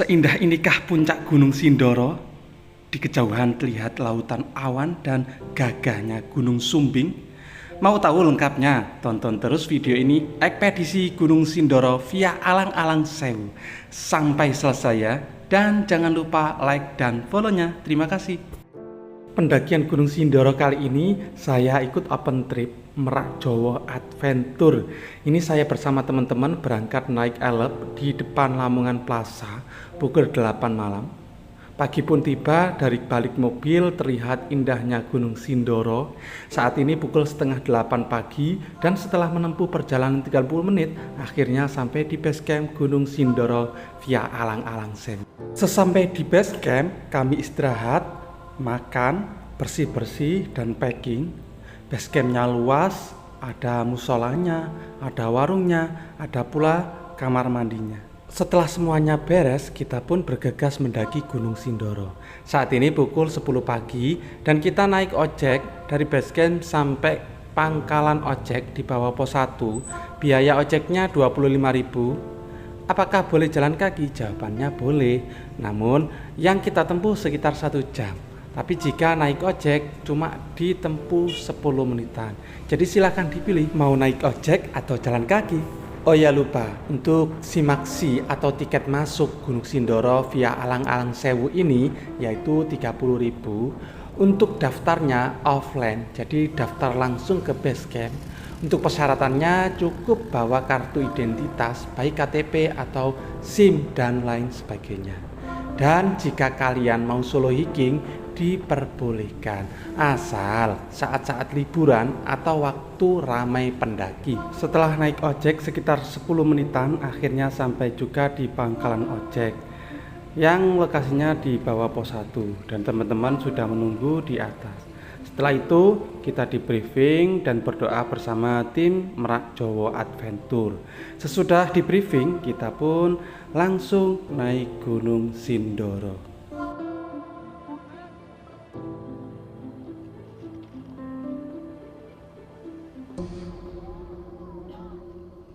Seindah inikah puncak Gunung Sindoro? Di kejauhan terlihat lautan awan dan gagahnya Gunung Sumbing. Mau tahu lengkapnya? Tonton terus video ini ekspedisi Gunung Sindoro via Alang-Alang Sewu sampai selesai ya. Dan jangan lupa like dan follow-nya. Terima kasih. Pendakian Gunung Sindoro kali ini saya ikut open trip Merak Jowo Adventure. Ini saya bersama teman-teman berangkat naik elep di depan Lamongan Plaza pukul 8 malam. Pagi pun tiba, dari balik mobil terlihat indahnya Gunung Sindoro. Saat ini pukul setengah 8 pagi dan setelah menempuh perjalanan 30 menit akhirnya sampai di base camp Gunung Sindoro via Alang-Alang Sewu. Sesampai di base camp kami istirahat, makan, bersih-bersih dan packing. Base campnya luas, ada musolanya, ada warungnya, ada pula kamar mandinya. Setelah semuanya beres, kita pun bergegas mendaki Gunung Sindoro. Saat ini pukul 10 pagi dan kita naik ojek dari base camp sampai pangkalan ojek di bawah pos 1. Biaya ojeknya 25.000. Apakah boleh jalan kaki? Jawabannya boleh. Namun yang kita tempuh sekitar 1 jam. Tapi jika naik ojek cuma ditempuh 10 menitan. Jadi silahkan dipilih mau naik ojek atau jalan kaki. Oh ya lupa, untuk simaksi atau tiket masuk Gunung Sindoro via Alang-Alang Sewu ini yaitu 30.000. Untuk daftarnya offline, jadi daftar langsung ke base camp. Untuk persyaratannya cukup bawa kartu identitas baik KTP atau SIM dan lain sebagainya. Dan jika kalian mau solo hiking diperbolehkan asal saat-saat liburan atau waktu ramai pendaki. Setelah naik ojek sekitar 10 menitan akhirnya sampai juga di pangkalan ojek yang lokasinya di bawah pos 1 dan teman-teman sudah menunggu di atas. Setelah itu kita di briefing dan berdoa bersama tim Merak Jowo Adventure. Sesudah di briefing kita pun langsung naik Gunung Sindoro.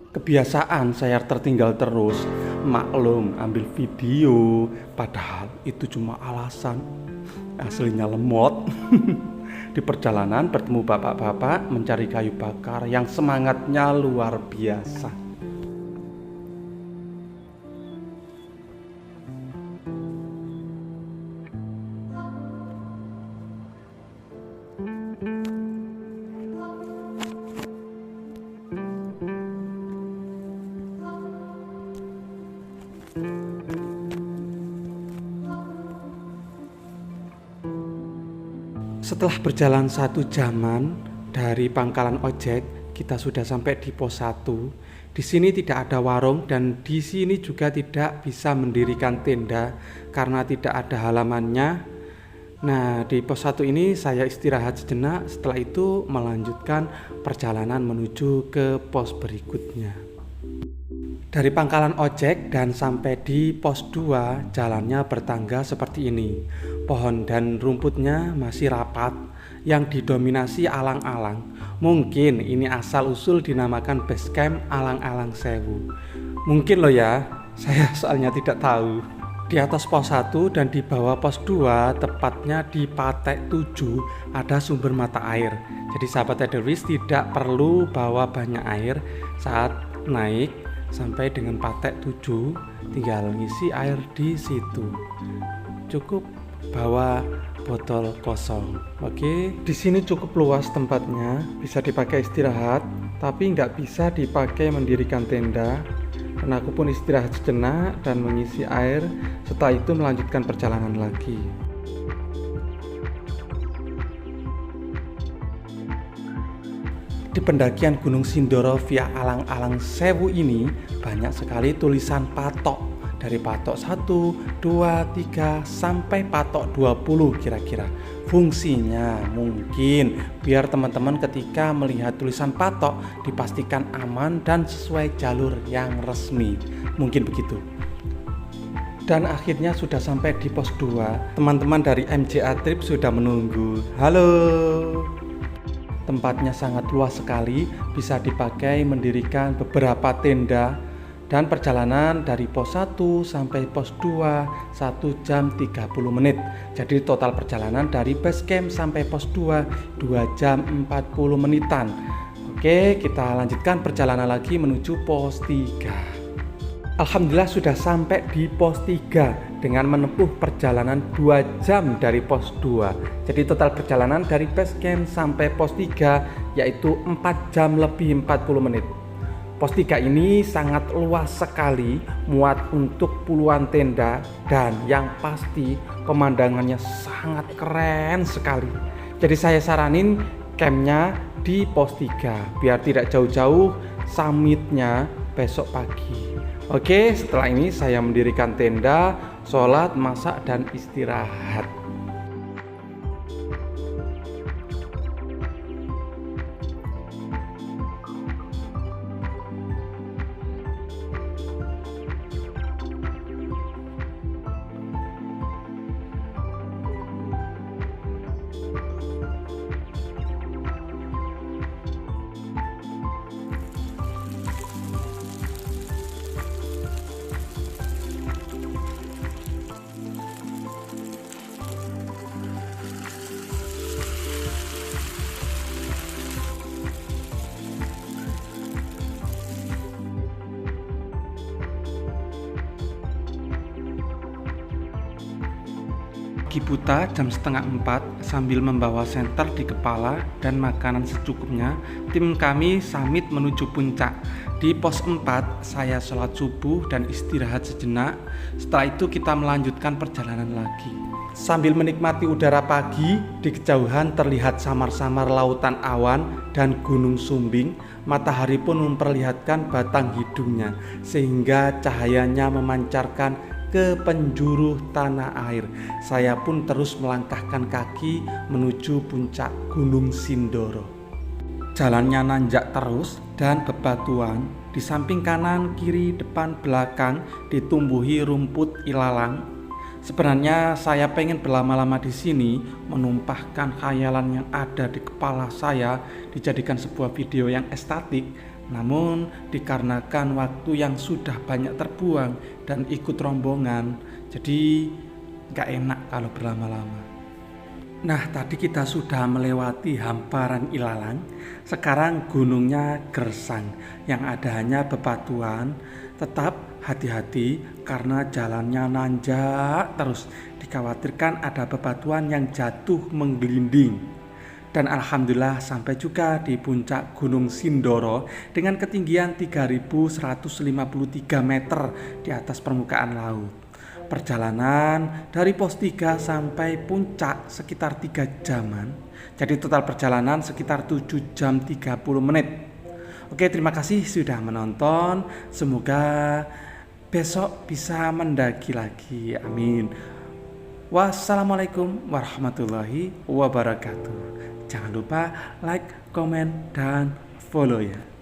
Kebiasaan saya tertinggal terus, maklum ambil video, padahal itu cuma alasan, aslinya lemot. Di perjalanan bertemu bapak-bapak mencari kayu bakar yang semangatnya luar biasa. Setelah berjalan 1 jaman dari pangkalan ojek, kita sudah sampai di pos 1. Di sini tidak ada warung dan di sini juga tidak bisa mendirikan tenda karena tidak ada halamannya. Nah, di pos 1 ini saya istirahat sejenak, setelah itu melanjutkan perjalanan menuju ke pos berikutnya. Dari pangkalan ojek dan sampai di pos 2 jalannya bertangga seperti ini. Pohon dan rumputnya masih rapat yang didominasi alang-alang. Mungkin ini asal usul dinamakan base camp Alang-Alang Sewu. Mungkin loh ya, saya soalnya tidak tahu. Di atas pos 1 dan di bawah pos 2, tepatnya di Patek 7 ada sumber mata air. Jadi sahabat Edelweiss tidak perlu bawa banyak air saat naik sampai dengan Patek 7, tinggal ngisi air di situ. Cukup bawa botol kosong. Oke, di sini cukup luas tempatnya, bisa dipakai istirahat, tapi nggak bisa dipakai mendirikan tenda. Dan aku pun istirahat sejenak dan mengisi air. Setelah itu melanjutkan perjalanan lagi. Di pendakian Gunung Sindoro via Alang-Alang Sewu ini banyak sekali tulisan patok. Dari patok 1, 2, 3 sampai patok 20 kira-kira. Fungsinya mungkin biar teman-teman ketika melihat tulisan patok dipastikan aman dan sesuai jalur yang resmi. Mungkin begitu. Dan akhirnya sudah sampai di pos 2. Teman-teman dari MJA Trip sudah menunggu. Halo. Tempatnya sangat luas sekali, bisa dipakai mendirikan beberapa tenda Dan perjalanan dari pos 1 sampai pos 2 1 jam 30 menit. Jadi total perjalanan dari base camp sampai pos 2 2 jam 40 menitan. Oke, kita lanjutkan perjalanan lagi menuju pos 3. Alhamdulillah sudah sampai di pos 3 dengan menempuh perjalanan 2 jam dari pos 2. Jadi total perjalanan dari base camp sampai pos 3 yaitu 4 jam lebih 40 menit. Pos 3 ini sangat luas sekali, muat untuk puluhan tenda, dan yang pasti pemandangannya sangat keren sekali. Jadi saya saranin campnya di pos 3 biar tidak jauh-jauh summitnya besok pagi. Oke, setelah ini saya mendirikan tenda, sholat, masak, dan istirahat. Pagi buta jam setengah 4 sambil membawa senter di kepala dan makanan secukupnya, tim kami summit menuju puncak. Di pos 4 saya sholat subuh dan istirahat sejenak. Setelah itu kita melanjutkan perjalanan lagi. Sambil menikmati udara pagi, di kejauhan terlihat samar-samar lautan awan dan Gunung Sumbing. Matahari pun memperlihatkan batang hidungnya sehingga cahayanya memancarkan ke penjuru tanah air. Saya pun terus melangkahkan kaki menuju puncak Gunung Sindoro. Jalannya nanjak terus dan bebatuan. Di samping kanan, kiri, depan, belakang ditumbuhi rumput ilalang. Sebenarnya saya pengen berlama-lama di sini, menumpahkan khayalan yang ada di kepala saya dijadikan sebuah video yang estetik. Namun dikarenakan waktu yang sudah banyak terbuang dan ikut rombongan, jadi gak enak kalau berlama-lama. Nah, tadi kita sudah melewati hamparan ilalang. Sekarang gunungnya gersang, yang ada hanya bebatuan. Tetap hati-hati karena jalannya nanjak terus. Dikhawatirkan ada bebatuan yang jatuh menggelinding. Dan alhamdulillah sampai juga di puncak Gunung Sindoro dengan ketinggian 3153 meter di atas permukaan laut. Perjalanan dari pos 3 sampai puncak sekitar 3 jaman. Jadi total perjalanan sekitar 7 jam 30 menit. Oke, terima kasih sudah menonton. Semoga besok bisa mendaki lagi. Amin. Wassalamualaikum warahmatullahi wabarakatuh. Jangan lupa like, komen, dan follow ya.